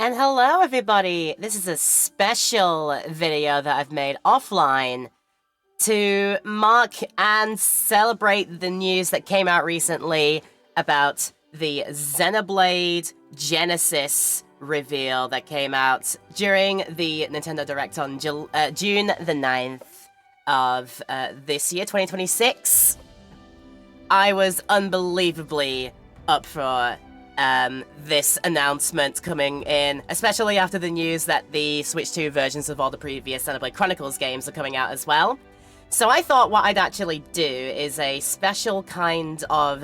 And hello everybody, this is a special video that I've made offline to mark and celebrate the news that came out recently about the Xenoblade Genesis reveal that came out during the Nintendo Direct on June the 9th of this year, 2026. I was unbelievably up for this announcement coming in, especially after the news that the Switch 2 versions of all the previous Xenoblade Chronicles games are coming out as well. So I thought what I'd actually do is a special kind of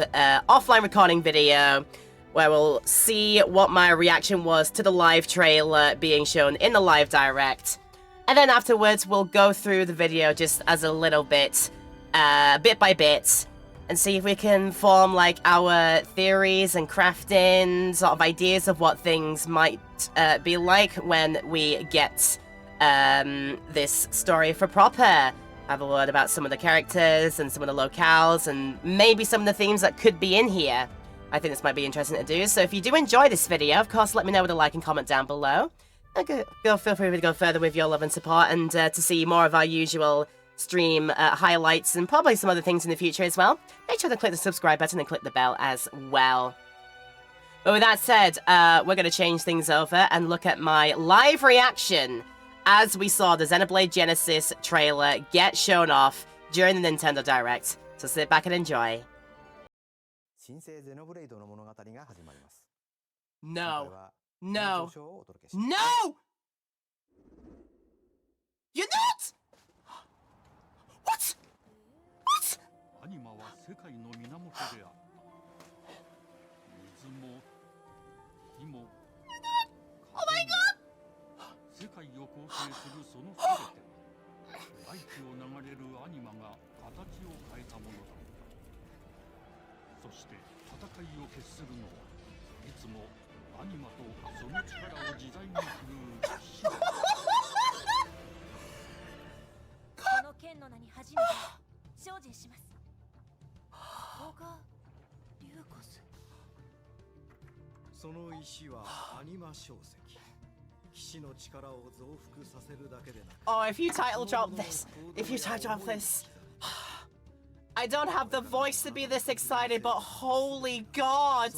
offline recording video where we'll see what my reaction was to the live trailer being shown in the live direct. And then afterwards we'll go through the video just as a little bit, bit by bit, and see if we can form, like, our theories and craft in sort of ideas of what things might be like when we get this story for proper. Have a word about some of the characters and some of the locales and maybe some of the themes that could be in here. I think this might be interesting to do. So if you do enjoy this video, of course, let me know with a like and comment down below. Feel free to go further with your love and support and to see more of our usual stream highlights and probably some other things in the future as well. Make sure to click the subscribe button and click the bell as well. But with that said, we're going to change things over and look at my live reaction as we saw the Xenoblade Genesis trailer get shown off during the Nintendo Direct. So sit back and enjoy. No. No. No! You're not! What? What? Oh my god! Oh, if you title drop this, I don't have the voice to be this excited, but holy god!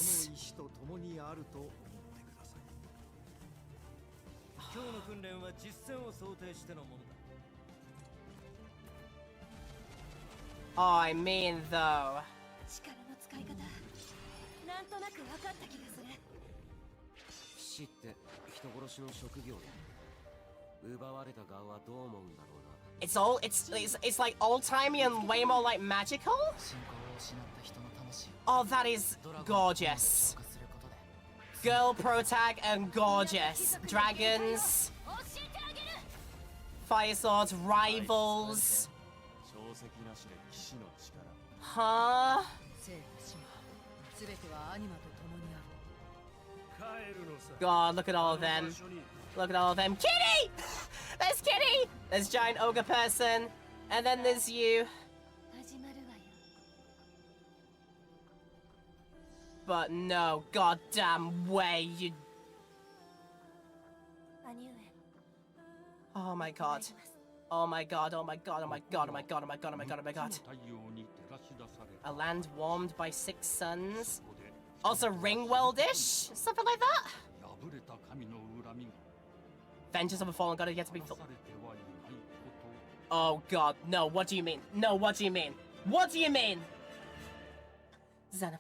Oh, I mean though. It's like old-timey and way more like magical? Oh, that is gorgeous. Girl protag and gorgeous. Dragons. Fire swords, rivals. Huh? God, look at all of them. Look at all of them. Kitty! There's Kitty! There's giant ogre person. And then there's you. But no goddamn way, you... Oh my god. Oh my god, oh my god, oh my god, oh my god, oh my god, oh my god, oh my god. A land warmed by 6 suns. Also Ringworld-ish? Something like that? Vengeance of a fallen god is yet to be... Oh god, no, what do you mean? No, what do you mean? What do you mean? Xenoblade.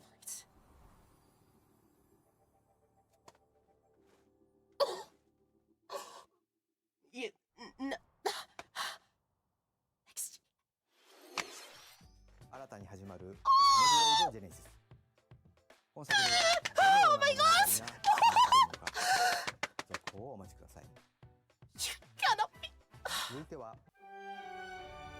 No. Oh my god!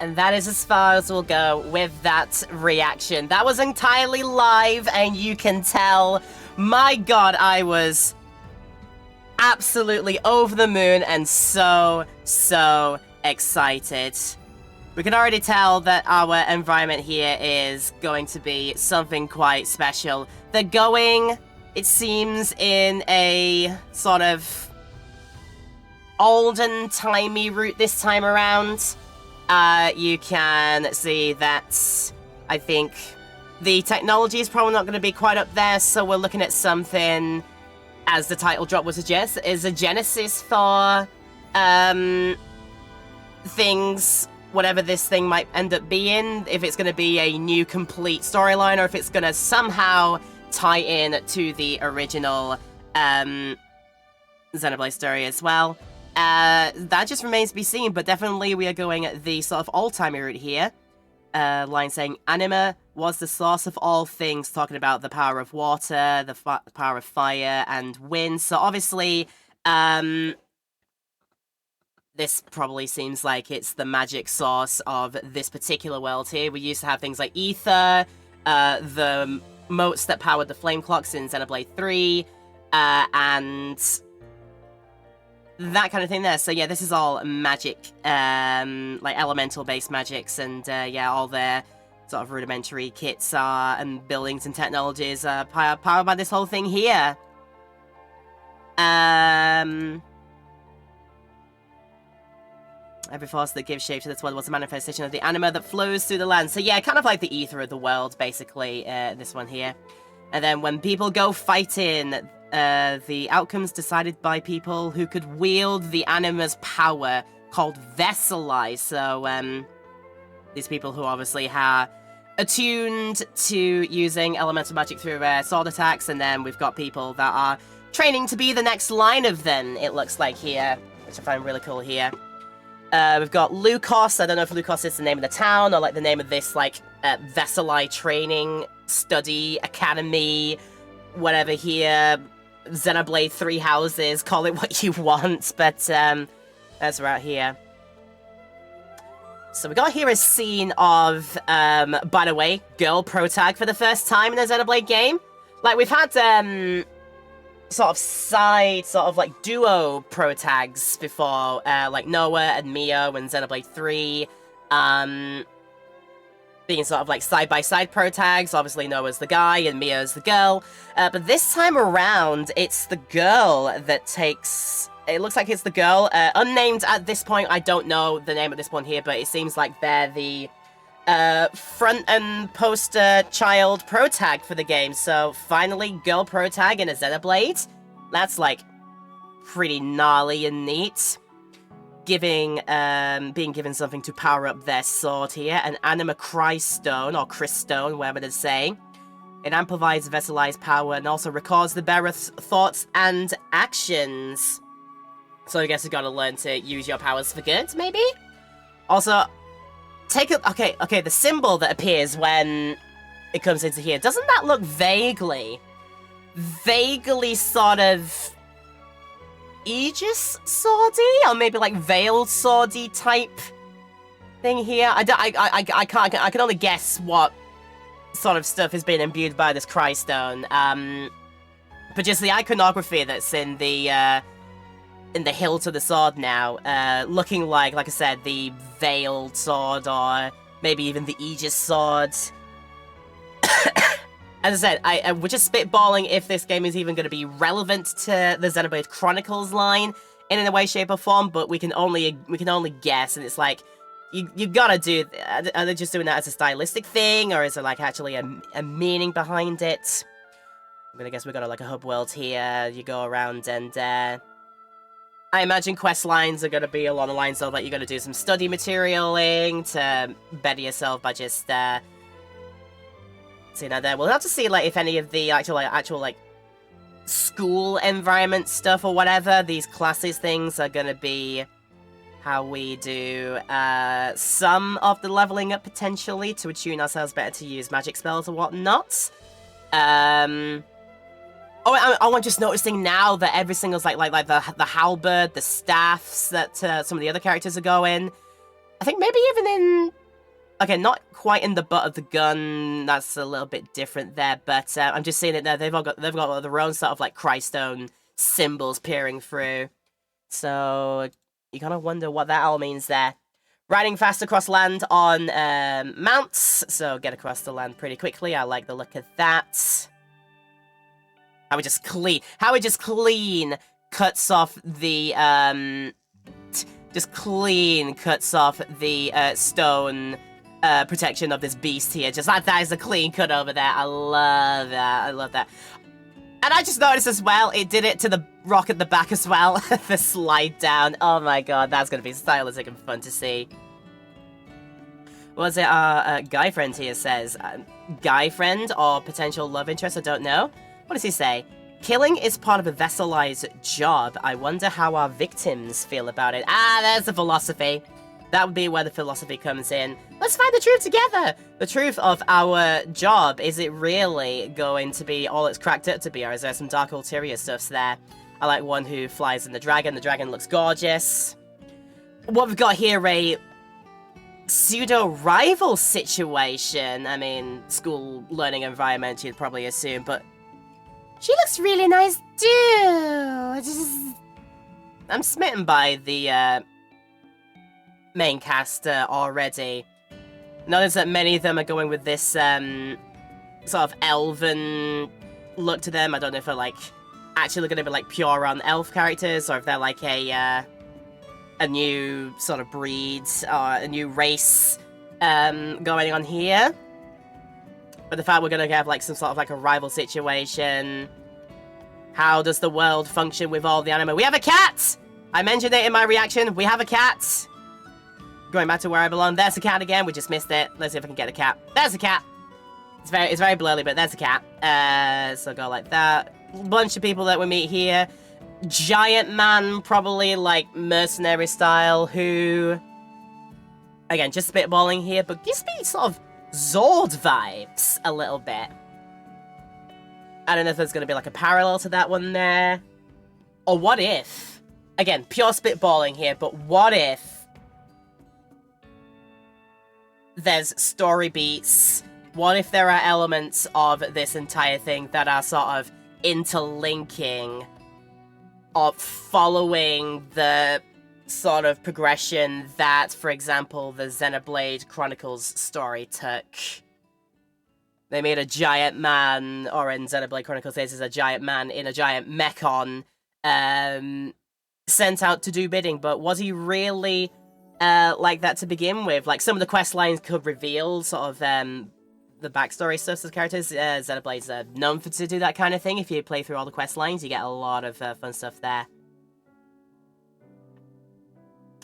And that is as far as we'll go with that reaction. That was entirely live, and you can tell, my god, I was absolutely over the moon and so excited. We can already tell that our environment here is going to be something quite special. They're going, it seems, in a sort of olden-timey route this time around. You can see that I think the technology is probably not going to be quite up there, so we're looking at something, as the title drop would suggest, is a Genesis for things, whatever this thing might end up being, if it's going to be a new complete storyline, or if it's going to somehow tie in to the original Xenoblade story as well. That just remains to be seen, but definitely we are going at the sort of old-timey route here. Line saying, anima was the source of all things, talking about the power of water, the power of fire, and wind. So obviously, this probably seems like it's the magic source of this particular world here. We used to have things like ether, the motes that powered the flame clocks in Xenoblade 3, and that kind of thing there. So yeah, this is all magic, like elemental-based magics, and yeah, all their sort of rudimentary kits and buildings and technologies are powered by this whole thing here. Every force that gives shape to this world was a manifestation of the anima that flows through the land. So yeah, kind of like the ether of the world, basically, this one here. And then when people go fighting, the outcomes decided by people who could wield the anima's power, called Vesselai. So, these people who obviously are attuned to using elemental magic through sword attacks, and then we've got people that are training to be the next line of them, it looks like here, which I find really cool here. We've got Lukos. I don't know if Lukos is the name of the town, or like the name of this, like, Vesselai training, study, academy, whatever here. Xenoblade 3 houses, call it what you want, but, that's right here. So we got here a scene of, by the way, girl protag for the first time in a Xenoblade game. Like, we've had, sort of side, sort of like duo protags before, like Noah and Mio in Xenoblade 3, being sort of like side-by-side protags. Obviously Noah's the guy and Mio's the girl, but this time around, it's the girl that takes, it looks like it's the girl, unnamed at this point. I don't know the name at this point here, but it seems like they're the front and poster child protag for the game. So finally, girl protag in a Xenoblade. That's like pretty gnarly and neat. Being given something to power up their sword here, an anima Crystone or Crystone, whatever they're saying. It amplifies Vesselai's power and also records the bearer's thoughts and actions. So I guess you gotta learn to use your powers for good, maybe. Also, take a okay, the symbol that appears when it comes into here, doesn't that look vaguely sort of Aegis swordy, or maybe like veiled swordy type thing here? I can only guess what sort of stuff has been imbued by this Crystone. But just the iconography that's in the hilt of the sword now, looking like I said, the veiled sword, or maybe even the Aegis sword. As I said, we're just spitballing if this game is even going to be relevant to the Xenoblade Chronicles line in a way, shape, or form. But we can only guess, and it's like you gotta do. Are they just doing that as a stylistic thing, or is there like actually a meaning behind it? I'm gonna guess we got like a hub world here. You go around, and I imagine quest lines are gonna be along the lines of like you're gonna do some study materialing to better yourself by just see that there. We'll have to see like if any of the actual like school environment stuff or whatever, these classes things are gonna be how we do some of the leveling up potentially to attune ourselves better to use magic spells or whatnot. I'm just noticing now that every single like the halberd, the staffs that some of the other characters are going. I think maybe even in, okay, not quite in the butt of the gun. That's a little bit different there, but I'm just seeing it there. They've got their own sort of like Crystone symbols peering through. So you kind of wonder what that all means there. Riding fast across land on mounts, so get across the land pretty quickly. I like the look of that. How it just clean cuts off the just clean cuts off the stone protection of this beast here. Just like that is a clean cut over there. I love that. I love that. And I just noticed as well, it did it to the rock at the back as well. The slide down. Oh my god, that's going to be stylistic and fun to see. What was it our guy friend here says? Guy friend or potential love interest? I don't know. What does he say? Killing is part of a vesselized job. I wonder how our victims feel about it. Ah, there's the philosophy. That would be where the philosophy comes in. Let's find the truth together! The truth of our job, is it really going to be all it's cracked up to be, or is there some dark ulterior stuffs there? I like one who flies in the dragon looks gorgeous. What we've got here, a pseudo-rival situation. I mean, school learning environment, you'd probably assume, but she looks really nice too! I'm smitten by the, main cast already. Notice that many of them are going with this sort of elven look to them. I don't know if they're like actually going to be like pure on elf characters, or if they're like a new sort of breed or a new race going on here. But the fact we're going to have like some sort of like a rival situation. How does the world function with all the anime? We have a cat! I mentioned it in my reaction. We have a cat. Going back to where I belong. There's a cat again. We just missed it. Let's see if I can get a cat. There's a cat. It's very blurry, but there's a cat. So go like that. Bunch of people that we meet here. Giant man, probably like mercenary style, who again just spitballing here, but gives me sort of Zord vibes a little bit. I don't know if there's going to be like a parallel to that one there, or what if, again, pure spitballing here, but what if there's story beats? What if there are elements of this entire thing that are sort of interlinking, of following the sort of progression that, for example, the Xenoblade Chronicles story took? They made a giant man, or in Xenoblade Chronicles this is a giant man in a giant mechon, sent out to do bidding, but was he really like that to begin with? Like, some of the quest lines could reveal sort of the backstory stuff to the characters. Xenoblade's known to do that kind of thing. If you play through all the quest lines, you get a lot of fun stuff there.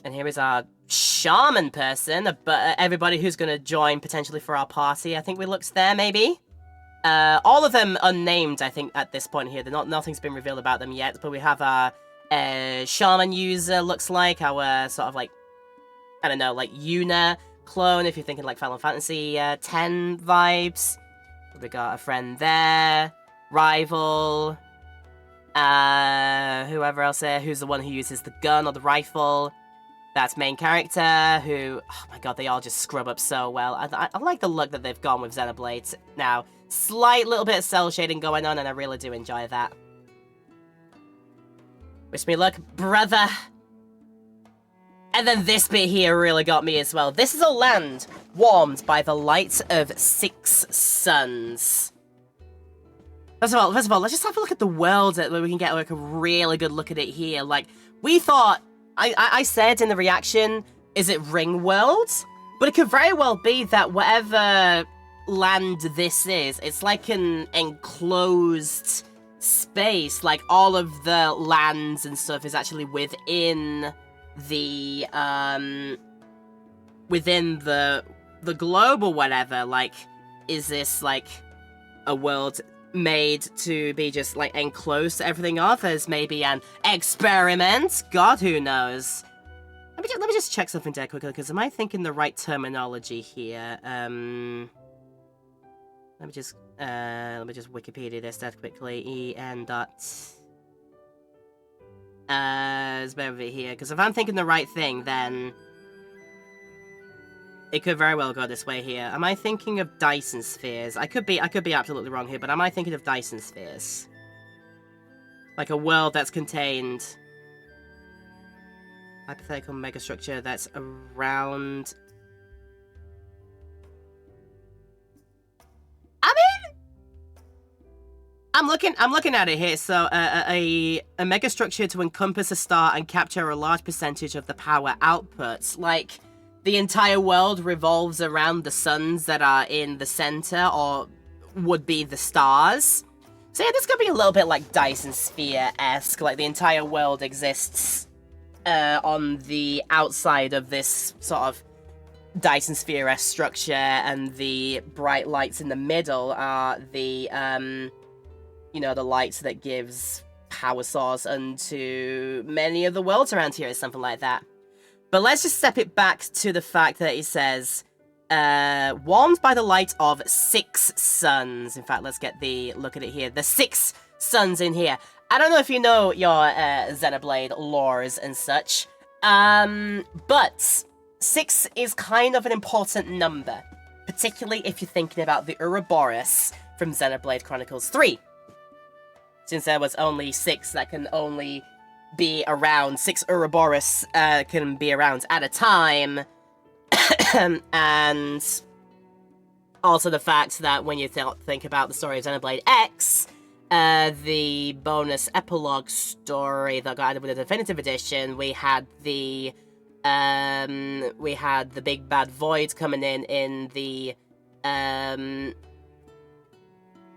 And here is our shaman person, but everybody who's going to join potentially for our party. I think we looks there, maybe? All of them unnamed, I think, at this point here. Nothing's been revealed about them yet, but we have our shaman user, looks like, our sort of like, I don't know, like Yuna clone, if you're thinking like Final Fantasy X vibes. We got a friend there, rival, whoever else there, who's the one who uses the gun or the rifle. That's main character, who, oh my god, they all just scrub up so well. I like the look that they've gone with Xenoblade now. Slight little bit of cell shading going on, and I really do enjoy that. Wish me luck, brother. And then this bit here really got me as well. This is a land warmed by the light of 6 suns. First of all, let's just have a look at the world where we can get like a really good look at it here. Like, we thought, I said in the reaction, is it Ring World? But it could very well be that whatever land this is, it's like an enclosed space. Like, all of the lands and stuff is actually within the globe or whatever. Like, is this like a world made to be just like enclosed to everything else? As maybe an experiment? God, who knows? Let me just check something there quickly, because am I thinking the right terminology here? Let me just Wikipedia this that quickly. Let's bear with it here, because if I'm thinking the right thing, then it could very well go this way here. Am I thinking of Dyson spheres? I could be absolutely wrong here, but am I thinking of Dyson spheres? Like a world that's contained hypothetical megastructure that's around. I mean, I'm I'm looking at it here. So a mega structure to encompass a star and capture a large percentage of the power outputs. Like, the entire world revolves around the suns that are in the center, or would be the stars. So yeah, this could be a little bit like Dyson Sphere-esque. Like, the entire world exists on the outside of this sort of Dyson Sphere-esque structure, and the bright lights in the middle are the, you know, the lights that gives power source unto many of the worlds around here, or something like that. But let's just step it back to the fact that it says, warmed by the light of 6 suns. In fact, let's get the look at it here. The 6 suns in here. I don't know if you know your Xenoblade lores and such, but 6 is kind of an important number, particularly if you're thinking about the Ouroboros from Xenoblade Chronicles 3. Since there was only 6 that can only be around, 6 Ouroboros can be around at a time, and also the fact that when you think about the story of Xenoblade X, the bonus epilogue story that got added with the Definitive Edition, we had the big bad void coming in the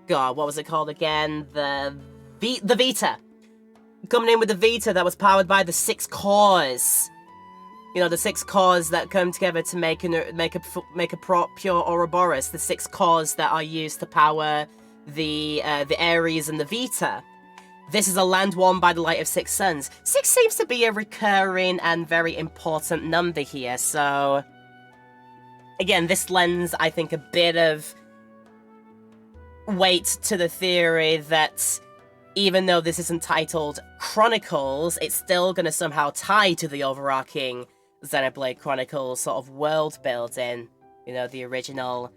God, what was it called again? The Vita. Coming in with the Vita that was powered by the 6 cores. You know, the 6 cores that come together to make a pure Ouroboros. The 6 cores that are used to power the Ares and the Vita. This is a land warmed by the light of 6 suns. 6 seems to be a recurring and very important number here, so again, this lends, I think, a bit of weight to the theory that even though this isn't titled Chronicles, it's still going to somehow tie to the overarching Xenoblade Chronicles sort of world building. You know, the original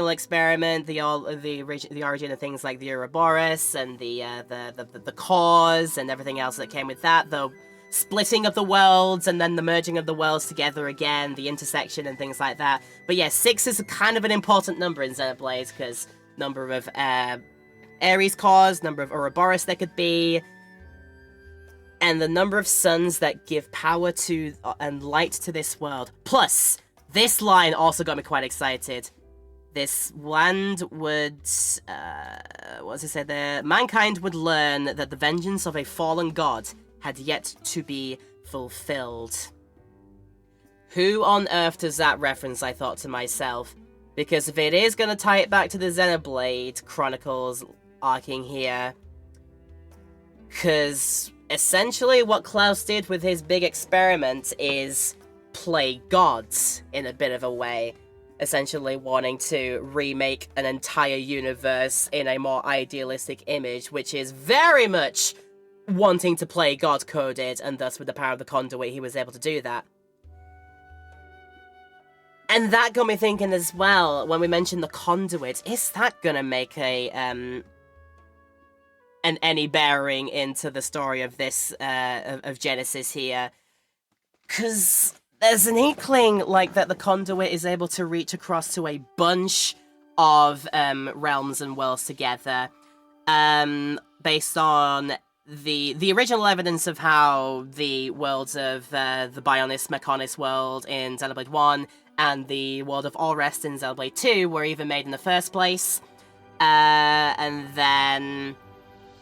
experiment, the origin of things like the Ouroboros and the cause and everything else that came with that, the splitting of the worlds and then the merging of the worlds together again, the intersection and things like that. But yeah, 6 is a kind of an important number in Xenoblade, because number of Ares cores, number of Ouroboros there could be, and the number of suns that give power to and light to this world. Plus, this line also got me quite excited. This land would, what does it say there? Mankind would learn that the vengeance of a fallen god had yet to be fulfilled. Who on earth does that reference, I thought to myself. Because if it is going to tie it back to the Xenoblade Chronicles arcing here, because essentially what Klaus did with his big experiment is play gods in a bit of a way. Essentially wanting to remake an entire universe in a more idealistic image, which is very much wanting to play God-coded, and thus with the power of the conduit he was able to do that. And that got me thinking as well, when we mentioned the conduit, is that gonna make any bearing into the story of this, of Genesis here? Because there's an inkling, like, that the conduit is able to reach across to a bunch of realms and worlds together, based on the original evidence of how the worlds of the Bionis Mechonis world in Xenoblade 1 and the world of Orest in Xenoblade 2 were even made in the first place. And then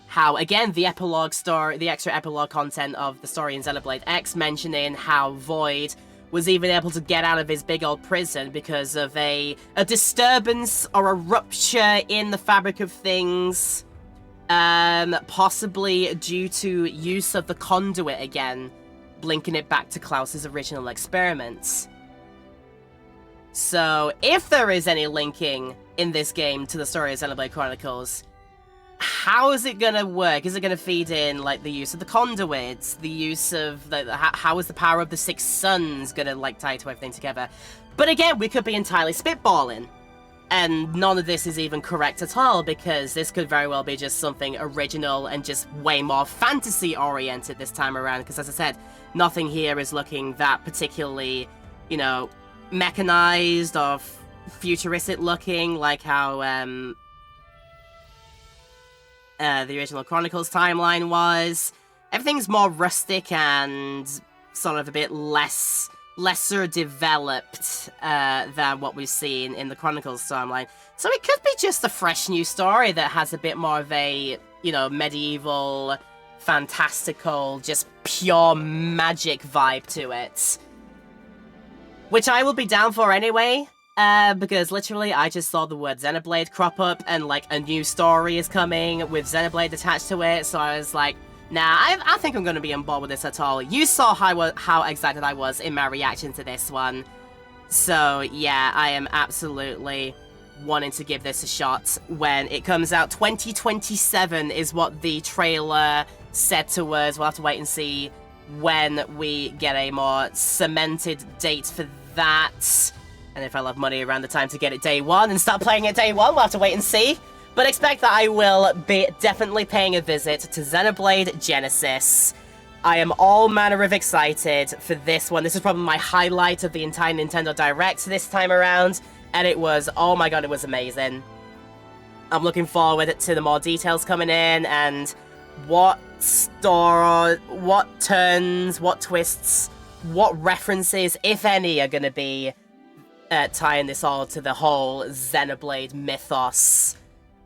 how, again, the epilogue story, the extra epilogue content of the story in Xenoblade X, mentioning how Void was even able to get out of his big old prison because of a disturbance or a rupture in the fabric of things, possibly due to use of the conduit again, linking it back to Klaus's original experiments. So, if there is any linking in this game to the story of Xenoblade Chronicles, how is it gonna work? Is it gonna feed in, like, the use of the conduits, the use of how is the power of the 6 suns gonna, like, tie to everything together? But again, we could be entirely spitballing, and none of this is even correct at all, because this could very well be just something original and just way more fantasy-oriented this time around, because as I said, nothing here is looking that particularly, you know, mechanized or futuristic looking, like how, the original Chronicles timeline was. Everything's more rustic and sort of a bit lesser developed than what we've seen in the Chronicles timeline. So it could be just a fresh new story that has a bit more of a, you know, medieval, fantastical, just pure magic vibe to it. Which I will be down for anyway, because literally I just saw the word Xenoblade crop up and like a new story is coming with Xenoblade attached to it, so I was like, nah, I think I'm going to be on board with this at all. You saw how excited I was in my reaction to this one. So yeah, I am absolutely wanting to give this a shot when it comes out. 2027 is what the trailer said to us. We'll have to wait and see when we get a more cemented date for that. And if I'll have money around the time to get it day one and start playing it day one, we'll have to wait and see. But expect that I will be definitely paying a visit to Xenoblade Genesis. I am all manner of excited for this one. This is probably my highlight of the entire Nintendo Direct this time around. And it was, oh my god, it was amazing. I'm looking forward to the more details coming in and what turns, what twists, what references, if any, are going to be tying this all to the whole Xenoblade mythos.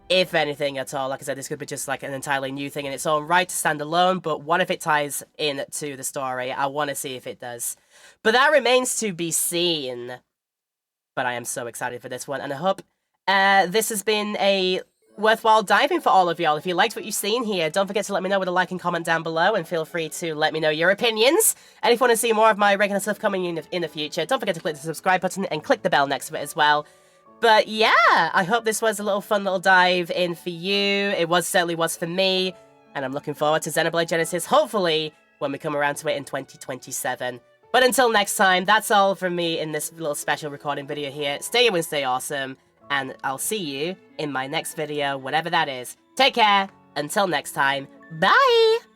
If anything at all. Like I said, this could be just like an entirely new thing in its own right to stand alone, but what if it ties in to the story? I want to see if it does. But that remains to be seen. But I am so excited for this one, and I hope this has been a worthwhile diving for all of y'all. If you liked what you've seen here, don't forget to let me know with a like and comment down below, and feel free to let me know your opinions. And if you want to see more of my regular stuff coming in the future, don't forget to click the subscribe button and click the bell next to it as well. But yeah, I hope this was a little fun little dive in for you. It certainly was for me, and I'm looking forward to Xenoblade Genesis, hopefully, when we come around to it in 2027. But until next time, that's all from me in this little special recording video here. Stay you and stay awesome, and I'll see you in my next video, whatever that is. Take care, until next time, bye!